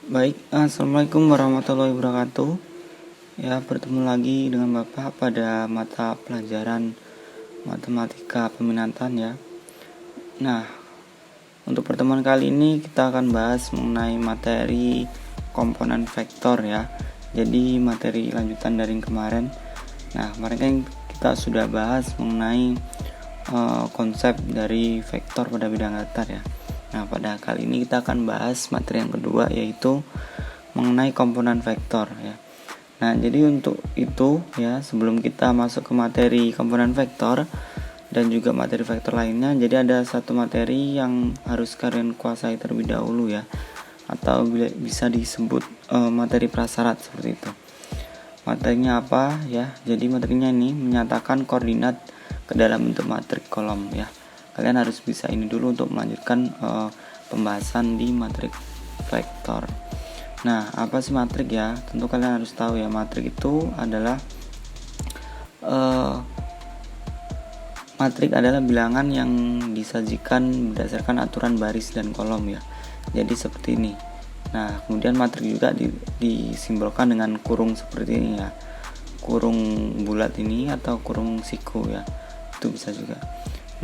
Baik, assalamualaikum warahmatullahi wabarakatuh. Ya, bertemu lagi dengan Bapak pada mata pelajaran matematika peminatan ya. Nah, untuk pertemuan kali ini kita akan bahas mengenai materi komponen vektor ya. Jadi materi lanjutan dari yang kemarin. Nah, kemarin kan kita sudah bahas mengenai konsep dari vektor pada bidang datar ya. Nah, pada kali ini kita akan bahas materi yang kedua, yaitu mengenai komponen vektor ya. Nah, jadi untuk itu ya, sebelum kita masuk ke materi komponen vektor dan juga materi vektor lainnya, jadi ada satu materi yang harus kalian kuasai terlebih dahulu ya, atau bisa disebut materi prasyarat seperti itu. Materinya apa ya? Jadi materinya ini menyatakan koordinat ke dalam bentuk matrik kolom ya. Kalian harus bisa ini dulu untuk melanjutkan pembahasan di matrik vektor. Nah, apa sih matrik ya? Tentu kalian harus tahu ya, matrik itu adalah matrik adalah bilangan yang disajikan berdasarkan aturan baris dan kolom ya. Jadi seperti ini. Nah, kemudian matrik juga disimbolkan dengan kurung seperti ini ya. Kurung bulat ini atau kurung siku ya. Itu bisa juga.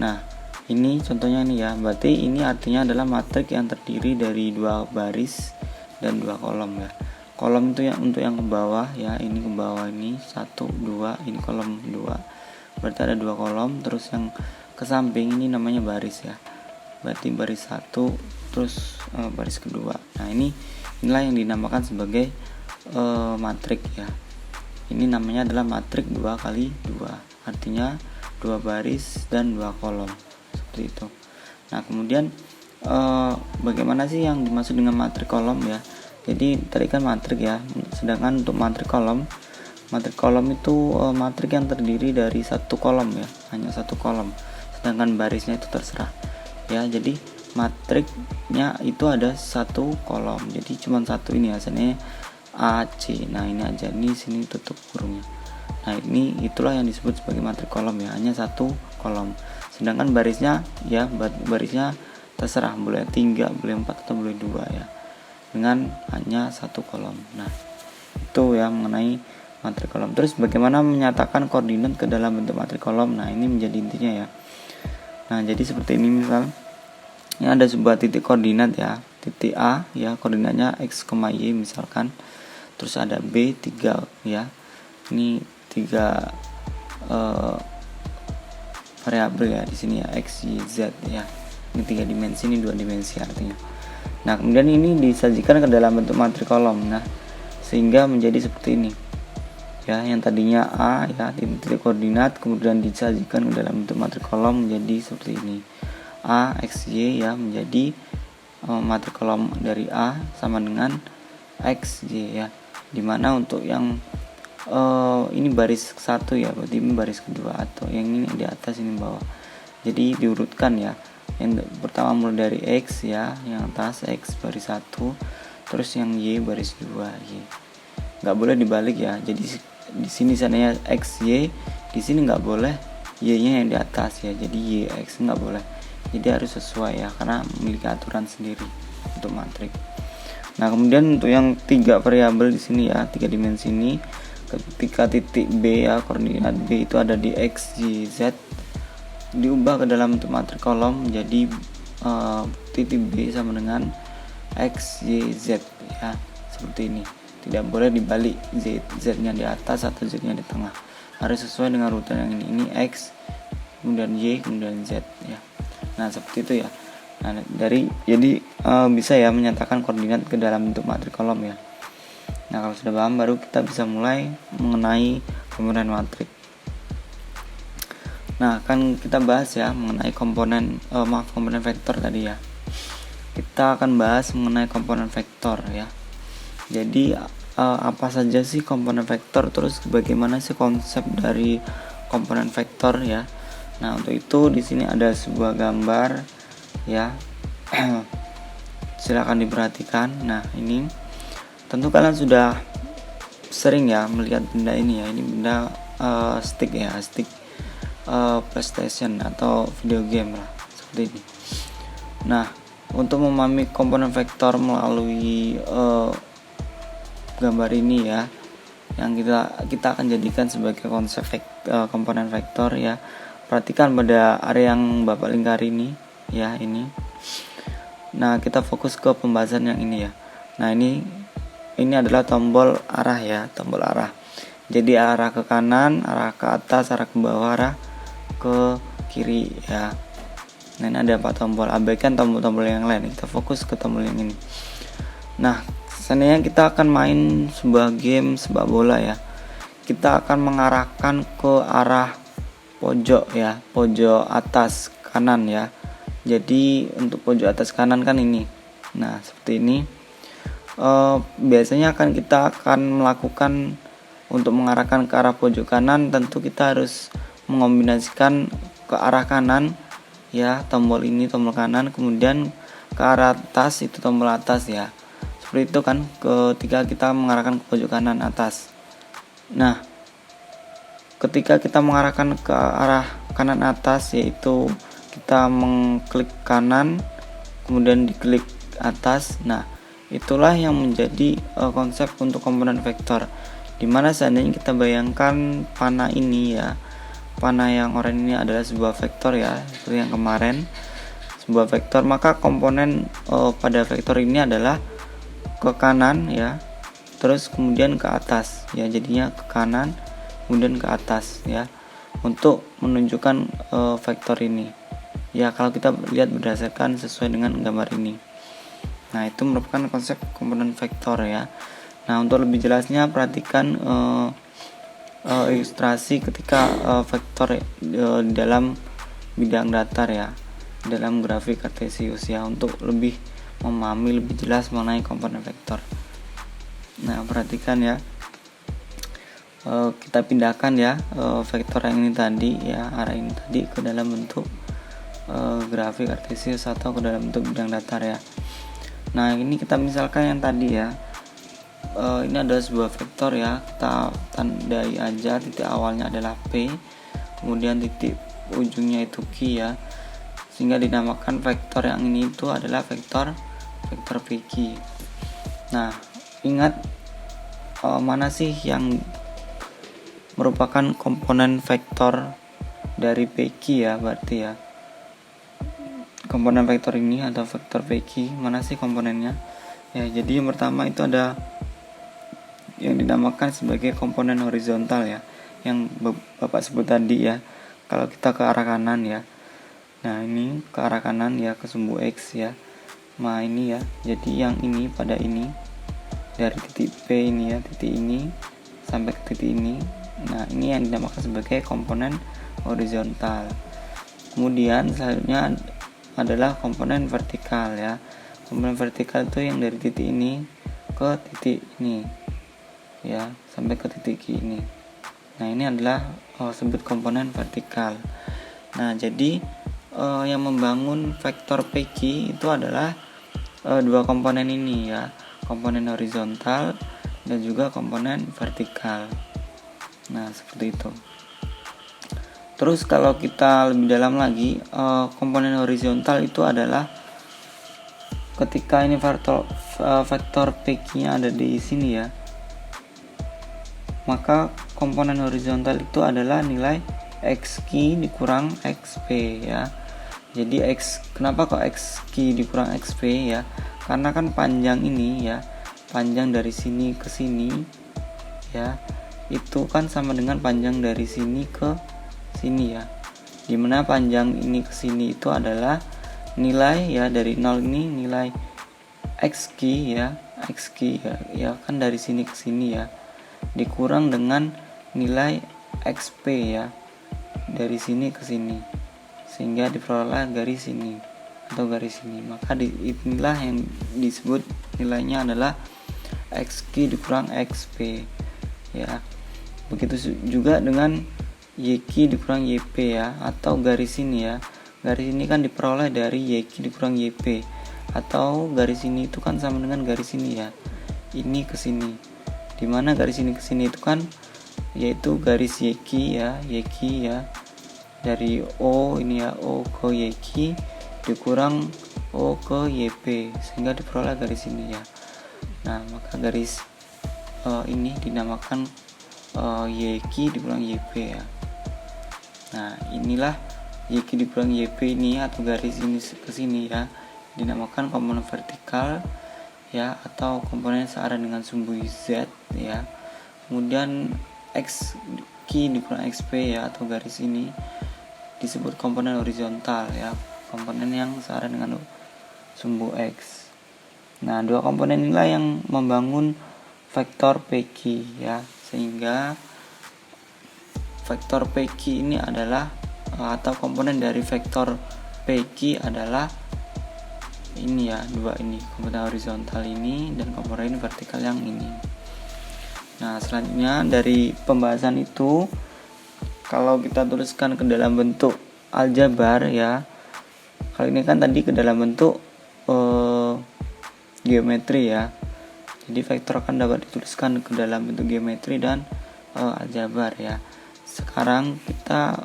Nah, ini contohnya ini ya. Berarti ini artinya adalah matrik yang terdiri dari 2 baris dan 2 kolom ya. Kolom itu yang untuk yang ke bawah ya, ini ke bawah ini 1 2, ini kolom 2. Berarti ada 2 kolom, terus yang ke samping ini namanya baris ya. Berarti baris 1 terus baris kedua. Nah, inilah yang dinamakan sebagai matrik ya. Ini namanya adalah matrik 2 kali 2. Artinya 2 baris dan 2 kolom. Seperti itu. Nah, kemudian bagaimana sih yang dimaksud dengan matrik kolom ya? Jadi tadi kan matrik ya, sedangkan untuk matrik kolom itu matrik yang terdiri dari 1 kolom ya, hanya 1 kolom. Sedangkan barisnya itu terserah ya. Jadi matriknya itu ada 1 kolom. Jadi cuma 1 ini hasilnya A, C. Nah, ini aja, ini sini tutup kurungnya. Nah, itulah yang disebut sebagai matrik kolom ya, hanya 1 kolom. Sedangkan barisnya ya, barisnya terserah, boleh 3, boleh 4 atau boleh 2 ya, dengan hanya 1 kolom. Nah, itu ya mengenai matrik kolom. Terus bagaimana menyatakan koordinat ke dalam bentuk matrik kolom? Nah, ini menjadi intinya ya. Nah, jadi seperti ini, misal ini ada sebuah titik koordinat ya, titik A ya, koordinatnya x, y misalkan. Terus ada B 3 ya. Ini 3 variabel ya di sini ya, x, y, z ya. Ini 3 dimensi, ini 2 dimensi artinya. Nah, kemudian ini disajikan ke dalam bentuk matrik kolom. Nah, sehingga menjadi seperti ini ya, yang tadinya A ya, titik koordinat, kemudian disajikan ke dalam bentuk matrik kolom menjadi seperti ini. A x y ya, menjadi matrik kolom dari A sama dengan x y ya, dimana untuk yang ini baris 1 ya, berarti ini baris kedua, atau yang ini di atas, ini bawah. Jadi diurutkan ya. Yang pertama mulai dari x ya, yang atas x baris 1, terus yang y baris 2 y. Nggak boleh dibalik ya. Jadi di sini sananya x y, di sini nggak boleh y-nya yang di atas ya. Jadi y x nggak boleh. Jadi harus sesuai ya, karena memiliki aturan sendiri untuk matrik. Nah, kemudian untuk yang 3 variabel di sini ya, 3 dimensi ini, ketika titik B ya, koordinat B itu ada di x, y, z, diubah ke dalam bentuk matrik kolom menjadi titik B sama dengan x, y, z ya, seperti ini. Tidak boleh dibalik, z-nya di atas atau z-nya di tengah. Harus sesuai dengan urutan yang ini. Ini x, kemudian y, kemudian z ya. Nah, seperti itu ya. Nah, jadi bisa ya menyatakan koordinat ke dalam bentuk matrik kolom ya. Nah, kalau sudah paham, baru kita bisa mulai mengenai komponen matrik. Nah, kan kita bahas ya mengenai komponen vektor tadi ya. Kita akan bahas mengenai komponen vektor ya. Jadi apa saja sih komponen vektor, terus bagaimana sih konsep dari komponen vektor ya. Nah, untuk itu di sini ada sebuah gambar ya. Silakan diperhatikan. Nah, ini tentu kalian sudah sering ya melihat benda ini ya. Ini benda stick ya, stick PlayStation atau video game lah, seperti ini. Nah, untuk memahami komponen vektor melalui gambar ini ya, yang kita akan jadikan sebagai konsep komponen vektor ya. Perhatikan pada area yang Bapak lingkari ini ya, ini. Nah, kita fokus ke pembahasan yang ini ya. Nah, ini adalah tombol arah ya, tombol arah. Jadi arah ke kanan, arah ke atas, arah ke bawah, arah ke kiri ya. Nah, ini ada 4 tombol. Abaikan tombol-tombol yang lain. Kita fokus ke tombol yang ini. Nah, seandainya kita akan main sebuah game sepak bola ya. Kita akan mengarahkan ke arah pojok ya, pojok atas kanan ya. Jadi untuk pojok atas kanan kan ini. Nah, seperti ini. Biasanya kita akan melakukan untuk mengarahkan ke arah pojok kanan, tentu kita harus mengombinasikan ke arah kanan ya, tombol ini tombol kanan, kemudian ke arah atas itu tombol atas ya. Seperti itu kan ketika kita mengarahkan ke pojok kanan atas. Nah, ketika kita mengarahkan ke arah kanan atas, yaitu kita mengklik kanan kemudian diklik atas. Nah, itulah yang menjadi konsep untuk komponen vektor, dimana seandainya kita bayangkan panah ini ya, panah yang oranye ini adalah sebuah vektor ya, seperti yang kemarin sebuah vektor, maka komponen pada vektor ini adalah ke kanan ya, terus kemudian ke atas ya, jadinya ke kanan kemudian ke atas ya, untuk menunjukkan vektor ini ya, kalau kita lihat berdasarkan sesuai dengan gambar ini. Nah, itu merupakan konsep komponen vektor ya. Nah, untuk lebih jelasnya perhatikan ilustrasi ketika vektor di dalam bidang datar ya, dalam grafik kartesius ya, untuk lebih memahami lebih jelas mengenai komponen vektor. Nah, perhatikan ya, kita pindahkan ya vektor yang ini tadi ya, arah ini tadi ke dalam bentuk grafik kartesius atau ke dalam bentuk bidang datar ya. Nah, ini kita misalkan yang tadi ya, ini adalah sebuah vektor ya, kita tandai aja, titik awalnya adalah P, kemudian titik ujungnya itu Q ya, sehingga dinamakan vektor yang ini itu adalah vektor PQ. Nah, ingat mana sih yang merupakan komponen vektor dari PQ ya, berarti ya. Komponen vektor ini atau vektor PQ, mana sih komponennya? Ya, jadi yang pertama itu ada yang dinamakan sebagai komponen horizontal ya, yang Bapak sebut tadi ya, kalau kita ke arah kanan ya. Nah, ini ke arah kanan ya, ke sumbu X ya. Nah, ini ya, jadi yang ini pada ini, dari titik P ini ya, titik ini sampai ke titik ini. Nah, ini yang dinamakan sebagai komponen horizontal. Kemudian selanjutnya adalah komponen vertikal ya. Komponen vertikal itu yang dari titik ini ke titik ini ya, sampai ke titik ini. Nah, ini adalah sebut komponen vertikal. Nah, jadi yang membangun vektor PQ itu adalah dua komponen ini ya, komponen horizontal dan juga komponen vertikal. Nah, seperti itu. Terus kalau kita lebih dalam lagi, komponen horizontal itu adalah ketika ini vektor PQ-nya ada di sini ya, maka komponen horizontal itu adalah nilai XQ dikurang XP ya. Jadi kenapa kok XQ dikurang XP ya? Karena kan panjang ini ya, panjang dari sini ke sini ya, itu kan sama dengan panjang dari sini ke sini ya, dimana panjang ini ke sini itu adalah nilai ya, dari 0 ini nilai XQ ya, ya kan dari sini ke sini ya, dikurang dengan nilai XP ya, dari sini ke sini, sehingga diperoleh garis ini atau garis ini. Maka inilah yang disebut nilainya adalah XQ dikurang XP ya. Begitu juga dengan YQ dikurang YP ya, atau garis ini ya. Garis ini kan diperoleh dari YQ dikurang YP, atau garis ini itu kan sama dengan garis ini ya, ini ke sini. Dimana garis ini ke sini itu kan yaitu garis YQ ya, dari O ini ya, O ke YQ dikurang O ke YP, sehingga diperoleh garis ini ya. Nah, maka garis ini dinamakan YQ dikurang YP ya. Nah, inilah YQ dikurang YP ini atau garis ini ke sini ya, dinamakan komponen vertikal ya, atau komponen searah dengan sumbu Z ya. Kemudian XQ dikurang XP ya, atau garis ini disebut komponen horizontal ya, komponen yang searah dengan sumbu X. Nah, dua komponen inilah yang membangun vektor PQ ya, sehingga vektor PQ ini adalah atau komponen dari vektor PQ adalah ini ya, dua ini, komponen horizontal ini dan komponen vertikal yang ini. Nah, selanjutnya dari pembahasan itu, kalau kita tuliskan ke dalam bentuk aljabar ya, kali ini kan tadi ke dalam bentuk geometri ya, jadi vektor akan dapat dituliskan ke dalam bentuk geometri dan aljabar ya. Sekarang kita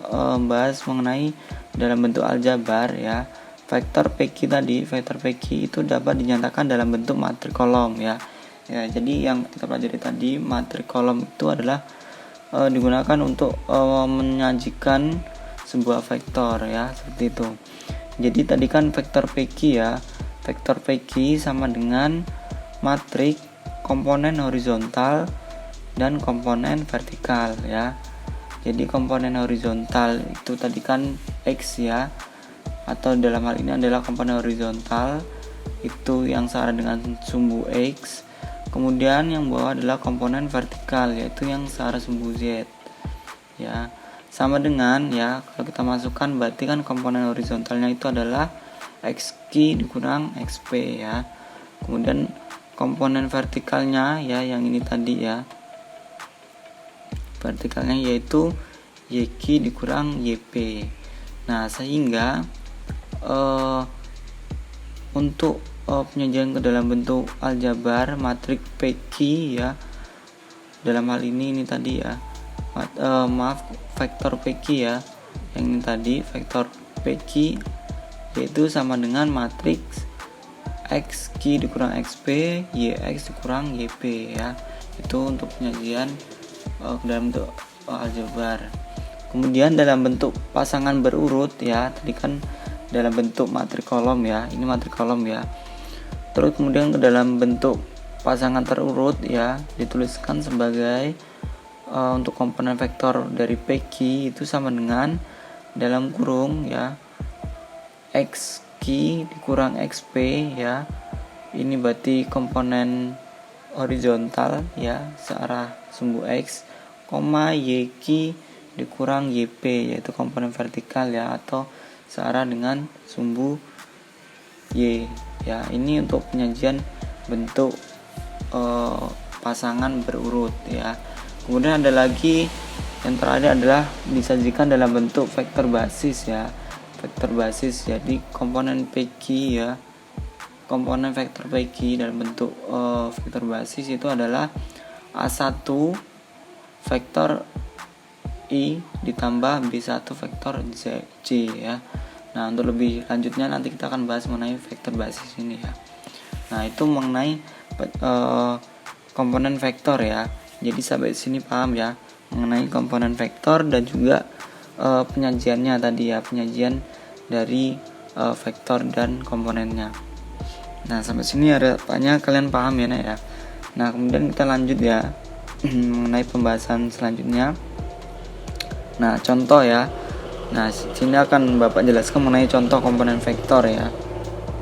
bahas mengenai dalam bentuk aljabar ya. Vektor PQ tadi, vektor PQ itu dapat dinyatakan dalam bentuk matrik kolom ya. Ya, jadi yang kita pelajari tadi, matrik kolom itu adalah digunakan untuk menyajikan sebuah vektor ya, seperti itu. Jadi tadi kan vektor PQ ya. Vektor PQ sama dengan matrik komponen horizontal dan komponen vertikal ya. Jadi komponen horizontal itu tadi kan X ya, atau dalam hal ini adalah komponen horizontal itu yang searah dengan sumbu X. Kemudian yang bawah adalah komponen vertikal, yaitu yang searah sumbu Z ya. Sama dengan ya, kalau kita masukkan berarti kan komponen horizontalnya itu adalah XQ dikurang XP ya. Kemudian komponen vertikalnya ya, yang ini tadi ya, vertikalnya yaitu YQ dikurang YP. Nah, sehingga untuk penyajian ke dalam bentuk aljabar matrik PQ ya, dalam hal ini tadi ya, vektor PQ ya, yang ini tadi vektor PQ yaitu sama dengan matriks XQ dikurang XP YX dikurang YP ya. Itu untuk penyajian dalam bentuk aljabar. Kemudian dalam bentuk pasangan berurut ya, tadi kan dalam bentuk matrik kolom ya, ini matrik kolom ya. Terus kemudian ke dalam bentuk pasangan terurut ya, dituliskan sebagai untuk komponen vektor dari PQ itu sama dengan dalam kurung ya, XQ dikurang XP ya. Ini berarti komponen horizontal ya, searah sumbu X, koma YQ dikurang YP yaitu komponen vertikal ya, atau searah dengan sumbu Y ya. Ini untuk penyajian bentuk pasangan berurut ya. Kemudian ada lagi yang terakhir adalah disajikan dalam bentuk vektor basis ya. Vektor basis, jadi komponen PQ ya, komponen vektor PQ dalam bentuk vektor basis itu adalah A1 vektor I ditambah B1 vektor J ya. Nah, untuk lebih lanjutnya nanti kita akan bahas mengenai vektor basis ini ya. Nah, itu mengenai komponen vektor ya. Jadi sampai sini paham ya mengenai komponen vektor dan juga penyajiannya tadi ya, penyajian dari vektor dan komponennya. Nah, sampai sini harapannya kalian paham ya Nak ya. Nah, kemudian kita lanjut ya mengenai pembahasan selanjutnya. Nah, contoh ya. Nah, sini akan Bapak jelaskan mengenai contoh komponen vektor ya.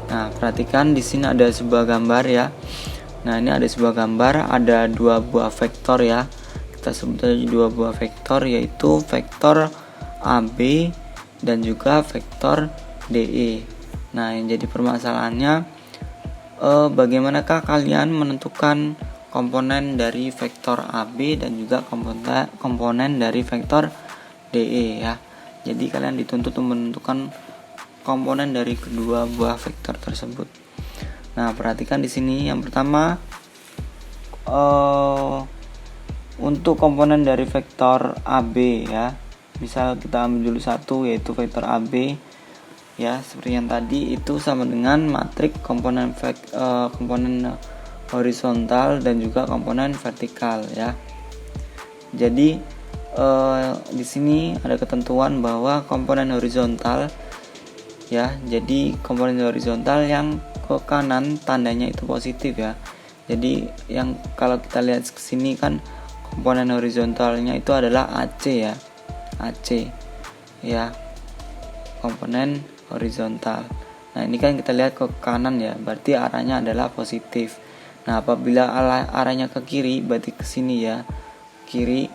Nah, perhatikan di sini ada sebuah gambar ya. Nah, ini ada sebuah gambar, ada dua buah vektor ya. Kita sebut saja dua buah vektor, yaitu vektor AB dan juga vektor DE. Nah, yang jadi permasalahannya bagaimanakah kalian menentukan komponen dari vektor AB dan juga komponen dari vektor DE ya. Jadi kalian dituntut untuk menentukan komponen dari kedua buah vektor tersebut. Nah, perhatikan di sini yang pertama untuk komponen dari vektor AB ya. Misal kita ambil dulu satu, yaitu vektor AB. ya seperti yang tadi itu sama dengan matriks komponen horizontal dan juga komponen vertikal ya. Jadi di sini ada ketentuan bahwa komponen horizontal ya, jadi komponen horizontal yang ke kanan tandanya itu positif ya. Jadi yang kalau kita lihat ke sini kan komponen horizontalnya itu adalah AC ya. AC ya, komponen horizontal. Nah, ini kan kita lihat ke kanan ya, berarti arahnya adalah positif. Nah, apabila arahnya ke kiri, berarti ke sini ya, kiri,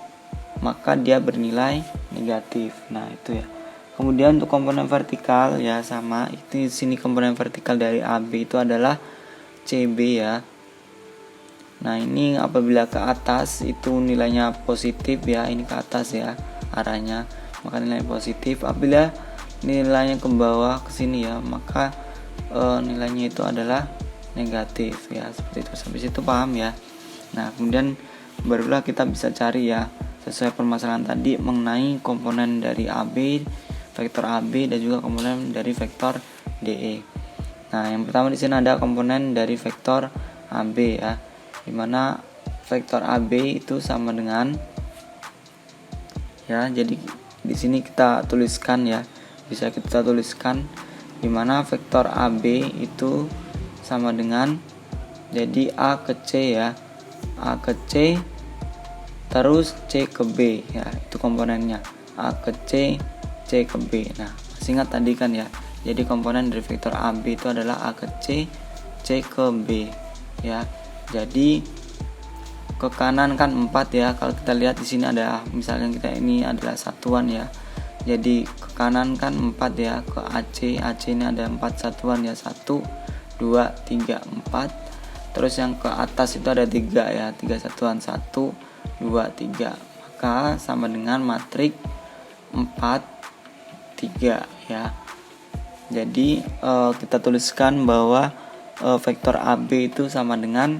maka dia bernilai negatif. Nah, itu ya. Kemudian untuk komponen vertikal ya sama, itu di sini komponen vertikal dari AB itu adalah CB ya. Nah, ini apabila ke atas itu nilainya positif ya, ini ke atas ya arahnya, maka nilai positif. Apabila nilainya ke bawah ke sini ya, maka nilainya itu adalah negatif ya, seperti itu. Sampai situ paham ya. Nah, kemudian barulah kita bisa cari ya sesuai permasalahan tadi mengenai komponen dari AB, vektor AB dan juga komponen dari vektor DE. Nah, yang pertama di sini ada komponen dari vektor AB ya, dimana vektor AB itu sama dengan ya, jadi di sini kita tuliskan ya, bisa kita tuliskan dimana vektor AB itu sama dengan, jadi A ke C ya, A ke C terus C ke B ya, itu komponennya A ke C, C ke B. Nah, masih ingat tadi kan ya, jadi komponen dari vektor AB itu adalah A ke C, C ke B ya. Jadi ke kanan kan 4 ya. Kalau kita lihat di sini ada, misalnya kita ini adalah satuan ya. Jadi ke kanan kan 4 ya, ke AC, AC ini ada 4 satuan ya, 1 2 3 4. Terus yang ke atas itu ada 3 ya, 3 satuan, 1 2 3. Maka sama dengan matriks 4 3 ya. Jadi kita tuliskan bahwa vektor AB itu sama dengan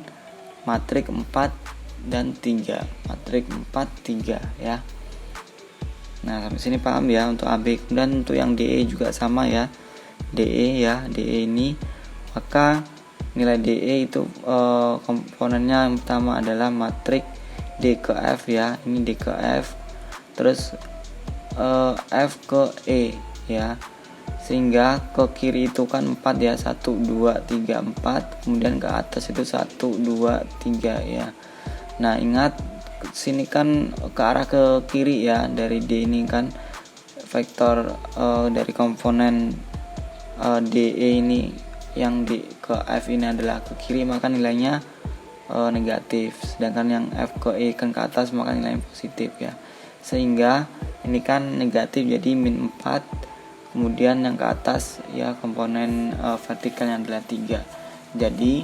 matriks 4 dan 3, matriks 4 3 ya. Nah, sampai sini paham ya untuk AB. Kemudian untuk yang DE juga sama ya, DE ya, DE ini, maka nilai DE itu komponennya yang pertama adalah matriks D ke F ya, ini D ke F, terus F ke E ya, sehingga ke kiri itu kan 4 ya, 1 2 3 4, kemudian ke atas itu 1 2 3 ya. Nah, ingat sini kan ke arah ke kiri ya, dari D ini kan vektor dari komponen DE ini yang D ke F ini adalah ke kiri, maka nilainya negatif, sedangkan yang F ke E kan ke atas, maka nilainya positif ya. Sehingga ini kan negatif, jadi min 4. Kemudian yang ke atas ya komponen vertikalnya adalah 3. Jadi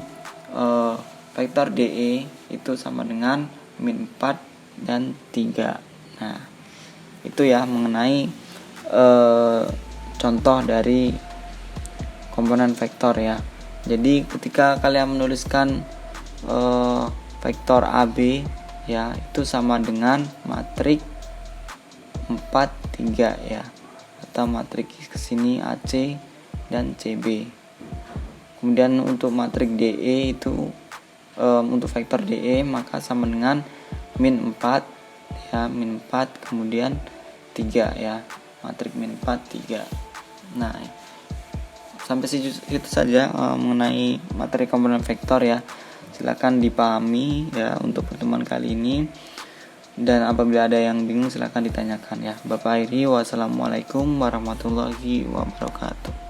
vektor DE itu sama dengan min 4 dan 3. Nah, itu ya mengenai contoh dari komponen vektor ya. Jadi ketika kalian menuliskan vektor AB ya, itu sama dengan matriks 4 3 ya, atau matriks kesini AC dan CB. Kemudian untuk matriks DE itu untuk vektor DE maka sama dengan min 4 ya, min 4 kemudian 3 ya, matriks min 4 3. Nah, sampai situ saja mengenai materi komponen vektor ya. Silakan dipahami ya untuk pertemuan kali ini. Dan apabila ada yang bingung silakan ditanyakan ya. Bapak akhiri, wassalamualaikum warahmatullahi wabarakatuh.